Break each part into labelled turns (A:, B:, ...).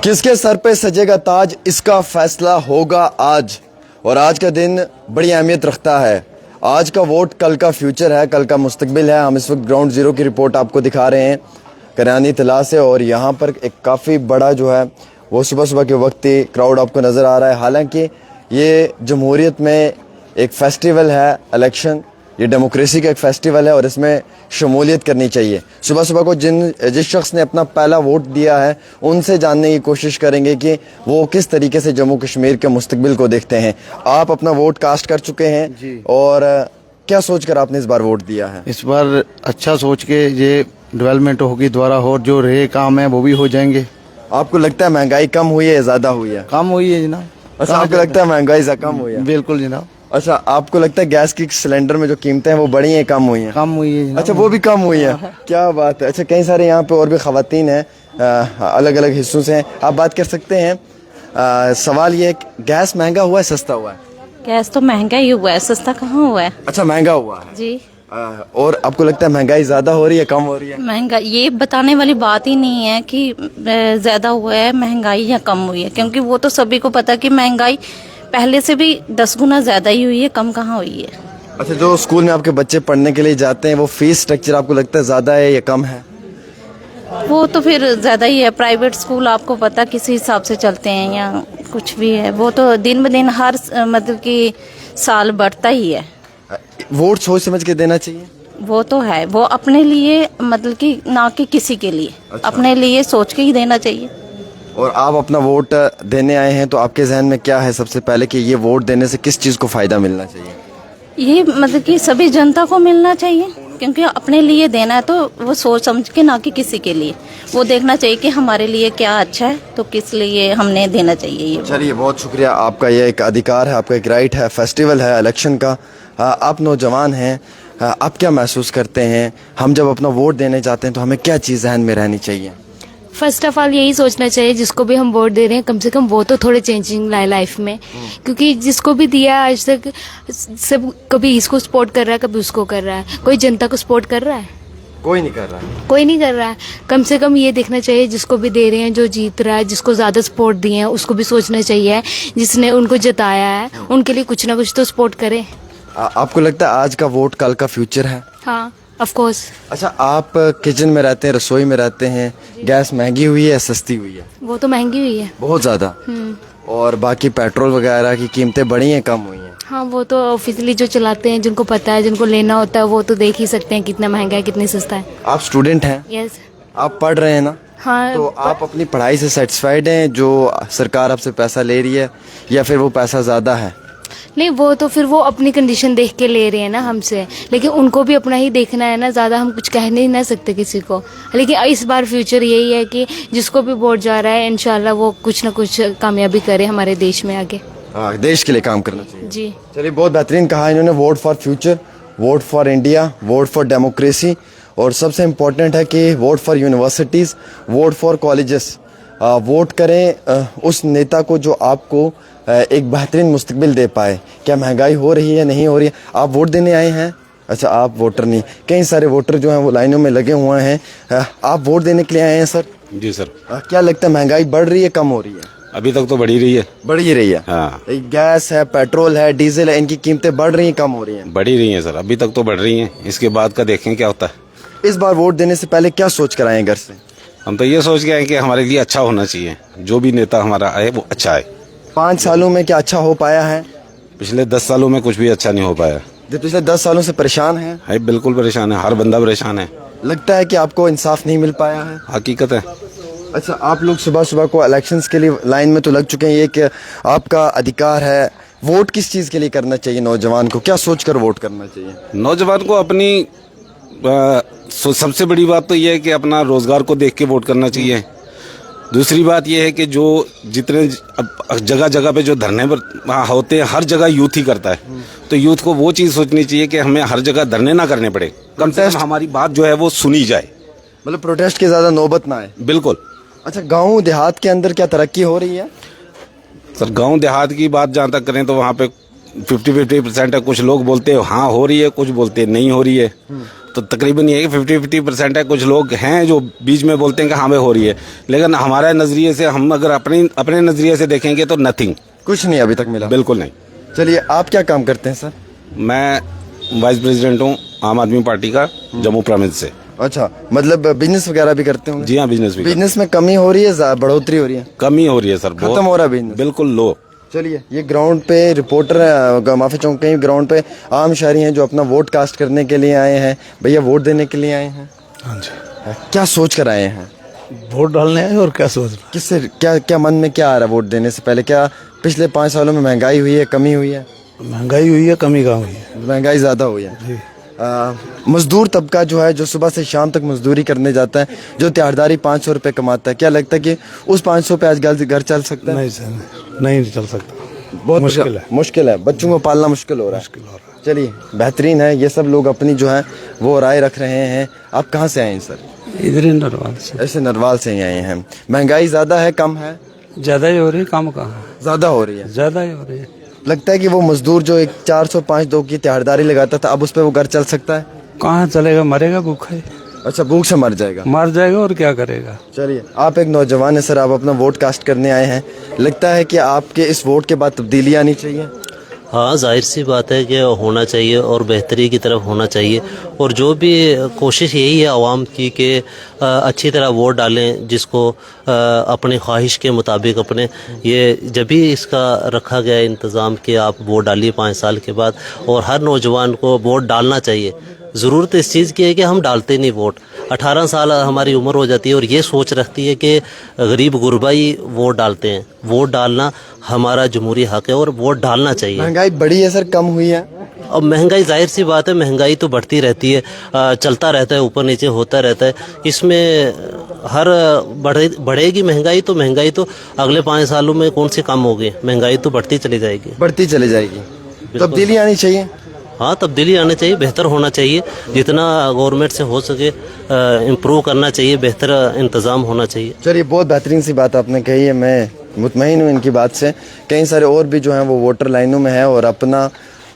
A: किसके सर पे सजेगा ताज, इसका फैसला होगा आज। और आज का दिन बड़ी अहमियत रखता है। आज का वोट कल का फ्यूचर है, कल का मुस्तकबिल है। हम इस वक्त ग्राउंड जीरो की रिपोर्ट आपको दिखा रहे हैं करानी तला से। और यहाँ पर एक काफ़ी बड़ा जो है वो सुबह सुबह के वक्त ही क्राउड आपको नज़र आ रहा है। हालांकि ये जमहूरियत में एक फेस्टिवल है, इलेक्शन, ये डेमोक्रेसी का एक फेस्टिवल है और इसमें शमूलियत करनी चाहिए। सुबह सुबह को जिस शख्स ने अपना पहला वोट दिया है उनसे जानने की कोशिश करेंगे कि वो किस तरीके से जम्मू कश्मीर के मुस्तकबिल को देखते हैं। आप अपना वोट कास्ट कर चुके हैं
B: जी।
A: और क्या सोचकर आपने इस बार वोट दिया है?
B: इस बार अच्छा सोच के ये डेवलपमेंट होगी द्वारा, और जो रहे काम है वो भी हो जाएंगे।
A: आपको लगता है महंगाई कम हुई है या ज़्यादा हुई है?
B: कम हुई है जनाब।
A: अच्छा, आपको लगता है महंगाई से कम हुई है?
B: बिल्कुल जनाब,
A: अच्छा, आपको लगता है गैस की सिलेंडर में जो कीमतें हैं वो बढ़ी हैं, कम हुई हैं?
B: कम हुई है जनाब।
A: अच्छा, वो भी कम हुई है। क्या बात है। अच्छा, कई सारे यहाँ पे और भी खवातीन हैं, अलग अलग हिस्सों से हैं, आप बात कर सकते हैं। सवाल ये है कि गैस महंगा हुआ है सस्ता हुआ है?
C: गैस तो महंगा ही हुआ है, सस्ता कहाँ हुआ है।
A: अच्छा, महंगा हुआ है
C: जी।
A: और आपको लगता है महंगाई ज्यादा हो रही है, कम हो रही है?
C: महंगा ये बताने वाली बात ही नहीं है कि ज्यादा हुआ है महंगाई या कम हुई है, क्योंकि वो तो सभी को पता कि महंगाई पहले से भी 10 गुना ज्यादा ही हुई है, कम कहाँ हुई है।
A: अच्छा, जो स्कूल में आपके बच्चे पढ़ने के लिए जाते हैं वो फीस स्ट्रक्चर आपको लगता है ज्यादा है या कम है?
C: वो तो फिर ज्यादा ही है। प्राइवेट स्कूल आपको पता किसी हिसाब से चलते हैं या कुछ भी है, वो तो दिन ब दिन हर मतलब कि साल बढ़ता ही है।
A: वोट सोच समझ के देना चाहिए?
C: वो तो है, वो अपने लिए मतलब कि ना कि किसी के लिए।
A: अच्छा।
C: अपने लिए सोच के ही देना चाहिए।
A: और आप अपना वोट देने आए हैं तो आपके जहन में क्या है सबसे पहले कि ये वोट देने से किस चीज़ को फ़ायदा मिलना चाहिए?
C: ये मतलब कि सभी जनता को मिलना चाहिए, क्योंकि अपने लिए देना है तो वो सोच समझ के, ना कि किसी के लिए। वो देखना चाहिए कि हमारे लिए क्या अच्छा है, तो किस लिए हमने देना चाहिए ये।
A: चलिए, बहुत शुक्रिया। आपका ये एक अधिकार है, आपका एक राइट है, फेस्टिवल है इलेक्शन का। आप नौजवान हैं, आप क्या महसूस करते हैं? हम जब अपना वोट देने जाते हैं तो हमें क्या चीज़ जहन में रहनी चाहिए?
D: फर्स्ट ऑफ ऑल यही सोचना चाहिए जिसको भी हम वोट दे रहे हैं कम से कम वो तो थोड़े चेंजिंग लाए लाइफ में, क्योंकि जिसको भी दिया आज तक सब कभी इसको सपोर्ट कर रहा है, कभी उसको कर रहा है। कोई जनता को सपोर्ट कर रहा है?
A: कोई नहीं कर रहा है।
D: कोई नहीं कर रहा है। कम से कम ये देखना चाहिए जिसको भी दे रहे हैं, जो जीत रहा है, जिसको ज्यादा सपोर्ट दिए हैं उसको भी सोचना चाहिए, जिसने उनको जिताया है उनके लिए कुछ ना कुछ तो सपोर्ट करे।
A: आपको लगता है आज का वोट कल का फ्यूचर है?
D: हाँ, ऑफ कोर्स।
A: अच्छा, आप किचन में रहते हैं, रसोई में रहते हैं, गैस महंगी हुई है या सस्ती हुई है?
D: वो तो महंगी हुई है
A: बहुत ज़्यादा। और बाकी पेट्रोल वगैरह की कीमतें बढ़ी हैं, कम हुई हैं?
D: हाँ, वो तो ऑफिशियली जो चलाते हैं, जिनको पता है, जिनको लेना होता है, वो तो देख ही सकते हैं कितना महंगा है, कितनी सस्ता है।
A: आप स्टूडेंट हैं?
D: यस।
A: आप पढ़ रहे हैं ना?
D: हाँ।
A: तो आप अपनी पढ़ाई से सेटिस्फाइड हैं जो सरकार आपसे पैसा ले रही है, या फिर वो पैसा ज़्यादा है?
D: नहीं, वो तो फिर वो अपनी कंडीशन देख के ले रहे हैं ना हमसे, लेकिन उनको भी अपना ही देखना है ना। ज़्यादा हम कुछ कह नहीं ना सकते किसी को। लेकिन इस बार फ्यूचर यही है कि जिसको भी वोट जा रहा है इंशाल्लाह वो कुछ ना कुछ कामयाबी करे हमारे देश में आगे।
A: हाँ, देश के लिए काम करना चाहिए।
D: जी।
A: चलिए, बहुत बेहतरीन कहा इन्होंने। Vote for future, vote for India, vote for democracy, और सबसे इम्पोर्टेंट है कि vote for universities, vote for colleges. Vote करें उस नेता को जो आपको एक बेहतरीन मुस्तकबिल दे पाए। क्या महंगाई हो रही है, नहीं हो रही है? आप वोट देने आए हैं? अच्छा, आप वोटर नहीं, कई सारे वोटर जो हैं वो लाइनों में लगे हुए हैं। आप वोट देने के लिए आए हैं सर?
E: जी सर।
A: क्या लगता है महंगाई बढ़ रही है, कम हो रही है?
E: अभी तक तो बढ़ी रही है।
A: बढ़ ही रही है।
E: हाँ,
A: गैस है, पेट्रोल है, डीजल है, इनकी कीमतें बढ़ रही हैं, कम हो रही हैं?
E: बढ़ी रही हैं सर, अभी तक तो बढ़ रही हैं। इसके बाद का देखें क्या होता है।
A: इस बार वोट देने से पहले क्या सोच कर आए हैं घर से?
E: हम तो ये सोच के आए कि हमारे लिए अच्छा होना चाहिए, जो भी नेता हमारा आए वो अच्छा है।
A: 5 सालों में क्या अच्छा हो पाया है?
E: पिछले 10 सालों में कुछ भी अच्छा नहीं हो पाया
A: जो पिछले 10 सालों से परेशान हैं?
E: है। बिल्कुल परेशान है, हर बंदा परेशान है।
A: लगता है कि आपको इंसाफ नहीं मिल पाया है?
E: हकीकत है।
A: अच्छा, आप लोग सुबह सुबह को इलेक्शंस के लिए लाइन में तो लग चुके हैं, ये कि आपका अधिकार है। वोट किस चीज़ के लिए करना चाहिए? नौजवान को क्या सोचकर वोट करना चाहिए?
E: नौजवान को अपनी सबसे बड़ी बात तो ये है कि अपना रोजगार को देख के वोट करना चाहिए। दूसरी बात ये है कि जो जितने जगह जगह पे जो धरने पर होते हैं, हर जगह यूथ ही करता है, तो यूथ को वो चीज़ सोचनी चाहिए कि हमें हर जगह धरने ना करने पड़े, कम से कम हमारी बात जो है वो सुनी जाए।
A: मतलब प्रोटेस्ट की ज़्यादा नौबत ना आए।
E: बिल्कुल।
A: अच्छा, गाँव देहात के अंदर क्या तरक्की हो रही है?
E: सर, गांव देहात की बात जहाँ तक करें तो वहाँ पे 50-50% है। कुछ लोग बोलते हैं हाँ हो रही है, कुछ बोलते हैं नहीं हो रही है। तो तकरीबन ये है कि 50-50% है। कुछ लोग हैं जो बीच में बोलते हैं कि हाँ भाई हो रही है, लेकिन हमारे नज़रिए से, हम अगर अपने नज़रिए से देखेंगे तो नथिंग,
A: कुछ नहीं अभी तक मिला।
E: बिल्कुल नहीं।
A: चलिए, आप क्या काम करते हैं सर?
E: मैं वाइस प्रेसिडेंट हूँ आम आदमी पार्टी का, जम्मू प्रोविंस से।
A: अच्छा, मतलब बिजनेस वगैरह भी करते होंगे?
E: जी हाँ, बिजनेस भी।
A: बिजनेस में कमी हो रही है, बढ़ोतरी हो रही है?
E: कमी हो रही है सर,
A: खत्म हो रहा है बिजनेस?
E: बिल्कुल लो।
A: चलिए, ये ग्राउंड पे रिपोर्टर माफी चौक के ग्राउंड पे आम शहरी हैं जो अपना वोट कास्ट करने के लिए आए हैं। भैया, वोट देने के लिए आए हैं?
F: हाँ जी,
A: क्या सोच कर आए हैं?
F: वोट डालने आए और क्या सोच रहे
A: किससे, क्या क्या मन में क्या आ रहा है वोट देने से पहले? क्या पिछले 5 सालों में महंगाई हुई है, कमी हुई है?
F: हैं? महंगाई हुई है, कमी कहाँ हुई है?
A: महंगाई ज़्यादा हुई है।
F: जी।
A: मजदूर तबका जो है, जो सुबह से शाम तक मजदूरी करने जाता है, जो दिहाड़ीदारी 500 रुपये कमाता है, क्या लगता है कि उस 500 पे आज घर चल सकता है?
F: नहीं सर, नहीं चल सकता,
A: बहुत
F: मुश्किल है।
A: मुश्किल है, बच्चों को पालना मुश्किल हो रहा है।
F: मुश्किल हो रहा है।
A: चलिए, बेहतरीन है। ये सब लोग अपनी जो है वो राय रख रहे हैं। आप कहाँ से आए हैं सर?
G: इधर ही नरवाल से।
A: ऐसे नरवाल से ही आए हैं। महंगाई ज़्यादा है, कम है?
G: ज्यादा ही हो रही है, कम कहाँ?
A: ज़्यादा हो रही है।
G: ज्यादा ही हो रही है।
A: लगता है कि वो मजदूर जो एक 405 की दिहाड़ीदारी लगाता था, अब उस पर वो घर चल सकता है?
G: कहाँ चलेगा, मरेगा भूखा ही,
A: अच्छा, भूख से मर जाएगा।
G: मर जाएगा और क्या करेगा।
A: चलिए, आप एक नौजवान है सर, आप अपना वोट कास्ट करने आए हैं। लगता है कि आपके इस वोट के बाद तब्दीली आनी चाहिए?
H: हाँ, जाहिर सी बात है कि होना चाहिए और बेहतरी की तरफ होना चाहिए। और जो भी कोशिश यही है आवाम की कि अच्छी तरह वोट डालें, जिसको अपनी ख्वाहिश के मुताबिक अपने, ये जब भी इसका रखा गया इंतज़ाम कि आप वोट डालिए 5 साल के बाद, और हर नौजवान को वोट डालना चाहिए। ज़रूरत इस चीज़ की है कि हम डालते नहीं वोट। 18 साल हमारी उम्र हो जाती है और ये सोच रखती है कि गरीब गुरबा ही वोट डालते हैं। वोट डालना हमारा जमहूरी हक है और वोट डालना चाहिए।
A: महंगाई बढ़ी है सर, कम हुई है?
H: अब महंगाई, जाहिर सी बात है, महंगाई तो बढ़ती रहती है, चलता रहता है, ऊपर नीचे होता रहता है। इसमें हर बढ़ेगी महंगाई, तो महंगाई तो अगले 5 सालों में कौन सी कम होगी? महंगाई तो बढ़ती चली जाएगी,
A: बढ़ती चली जाएगी। तब्दीली आनी चाहिए।
H: हाँ, तब्दीली आनी चाहिए, बेहतर होना चाहिए, जितना गवर्नमेंट से हो सके इम्प्रूव करना चाहिए, बेहतर इंतज़ाम होना चाहिए।
A: चलिए, बहुत बेहतरीन सी बात आपने कही है, मैं मुतमईन हूँ इनकी बात से। कई सारे और भी जो हैं वो वोटर लाइनों में है और अपना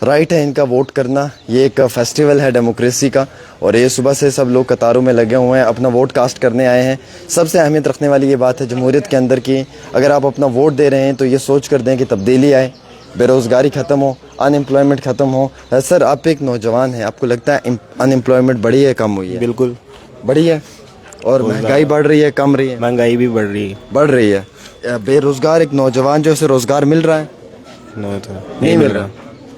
A: राइट है इनका वोट करना। ये एक फेस्टिवल है डेमोक्रेसी का, और ये सुबह से सब लोग कतारों में लगे हुए हैं, अपना वोट कास्ट करने आए हैं। सबसे अहमियत रखने वाली ये बात है जमहूरियत के अंदर की, अगर आप अपना वोट दे रहे हैं तो ये सोच कर दें कि तब्दीली आए, बेरोज़गारी ख़त्म हो, अनएम्प्लॉयमेंट ख़त्म हो। सर, आप एक नौजवान हैं, आपको लगता है अनएम्प्लॉयमेंट बढ़ी है, कम हुई है?
I: बिल्कुल
A: बढ़ी है। और महंगाई बढ़ रही है, कम रही है?
I: महंगाई भी बढ़ रही है।
A: बढ़ रही है। बेरोज़गार एक नौजवान जो, उसे रोज़गार मिल रहा है? नहीं मिल रहा।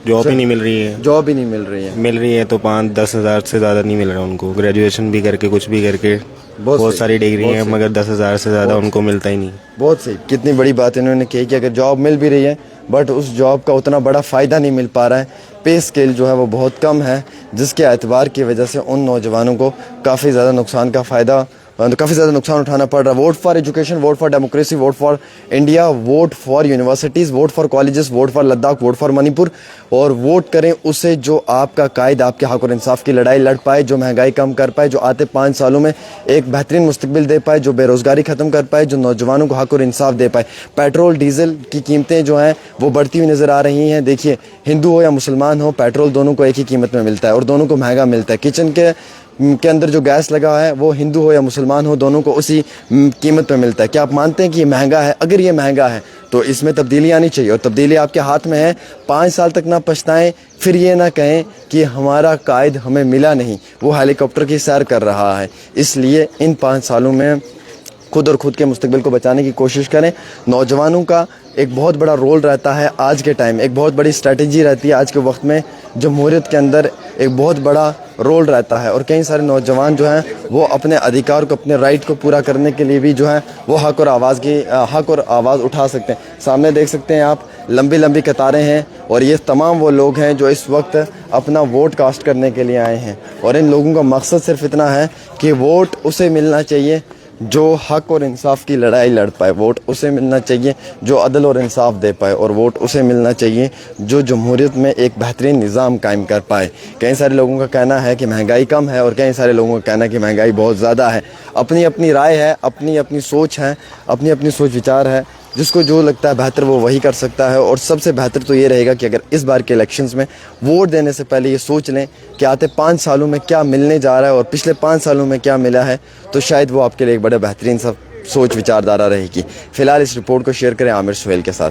I: जॉब ही नहीं मिल रही है।
A: जॉब ही नहीं मिल रही है।
I: मिल रही है तो 5-10 हज़ार से ज़्यादा नहीं मिल रहा उनको। ग्रेजुएशन भी करके, कुछ भी करके, बहुत सारी डिग्री हैं, मगर 10 हज़ार से ज़्यादा उनको मिलता ही नहीं।
A: बहुत सही, कितनी बड़ी बात इन्होंने कही कि अगर जॉब मिल भी रही है बट उस जॉब का उतना बड़ा फ़ायदा नहीं मिल पा रहा है। पे स्केल जो है वो बहुत कम है, जिसके एतबार की वजह से उन नौजवानों को काफ़ी ज़्यादा नुकसान उठाना पड़ रहा है। Vote for education, vote for democracy, vote for India, vote for universities, vote for colleges, vote for Ladakh, vote for Manipur. और वोट करें उसे जो आपका कायद आपके हक और इंसाफ की लड़ाई लड़ पाए, जो महंगाई कम कर पाए, जो आते 5 सालों में एक बेहतरीन मुस्तकबिल दे पाए, जो बेरोज़गारी ख़त्म कर पाए, जो नौजवानों को हक और इंसाफ दे पाए। पेट्रोल डीजल की कीमतें जो हैं वो बढ़ती हुई नज़र आ रही हैं। देखिए, हिंदू हो या मुसलमान हो, पेट्रोल दोनों को एक ही कीमत में मिलता है और दोनों को महंगा मिलता है। किचन के अंदर जो गैस लगा है वो हिंदू हो या मुसलमान हो, दोनों को उसी कीमत में मिलता है। क्या आप मानते हैं कि ये महंगा है? अगर ये महंगा है तो इसमें तब्दीली आनी चाहिए, और तब्दीली आपके हाथ में है। 5 साल तक ना पछताएं, फिर ये ना कहें कि हमारा कायद हमें मिला नहीं, वो हेलीकॉप्टर की सैर कर रहा है। इसलिए इन 5 सालों में खुद और खुद के मुस्तकबिल को बचाने की कोशिश करें। नौजवानों का एक बहुत बड़ा रोल रहता है आज के टाइम, एक बहुत बड़ी स्ट्रेटजी रहती है आज के वक्त में। जमहूरियत के अंदर एक बहुत बड़ा रोल रहता है और कई सारे नौजवान जो हैं वो अपने अधिकार को, अपने राइट को पूरा करने के लिए भी जो है वो हक और आवाज़ उठा सकते हैं। सामने देख सकते हैं आप, लंबी लंबी कतारें हैं और ये तमाम वो लोग हैं जो इस वक्त अपना वोट कास्ट करने के लिए आए हैं। और इन लोगों का मकसद सिर्फ इतना है कि वोट उसे मिलना चाहिए जो हक और इंसाफ की लड़ाई लड़ पाए, वोट उसे मिलना चाहिए जो अदल और इंसाफ दे पाए, और वोट उसे मिलना चाहिए जो जमहूरियत में एक बेहतरीन निज़ाम कायम कर पाए। कई सारे लोगों का कहना है कि महंगाई कम है और कई सारे लोगों का कहना है कि महंगाई बहुत ज़्यादा है। अपनी अपनी राय है, अपनी अपनी सोच है, अपनी अपनी सोच विचार है। जिसको जो लगता है बेहतर वो वही कर सकता है। और सबसे बेहतर तो ये रहेगा कि अगर इस बार के इलेक्शंस में वोट देने से पहले ये सोच लें कि आते 5 सालों में क्या मिलने जा रहा है और पिछले 5 सालों में क्या मिला है, तो शायद वो आपके लिए एक बड़ा बेहतरीन सा सोच विचारधारा रहेगी। फिलहाल इस रिपोर्ट को शेयर करें आमिर सुहेल के साथ।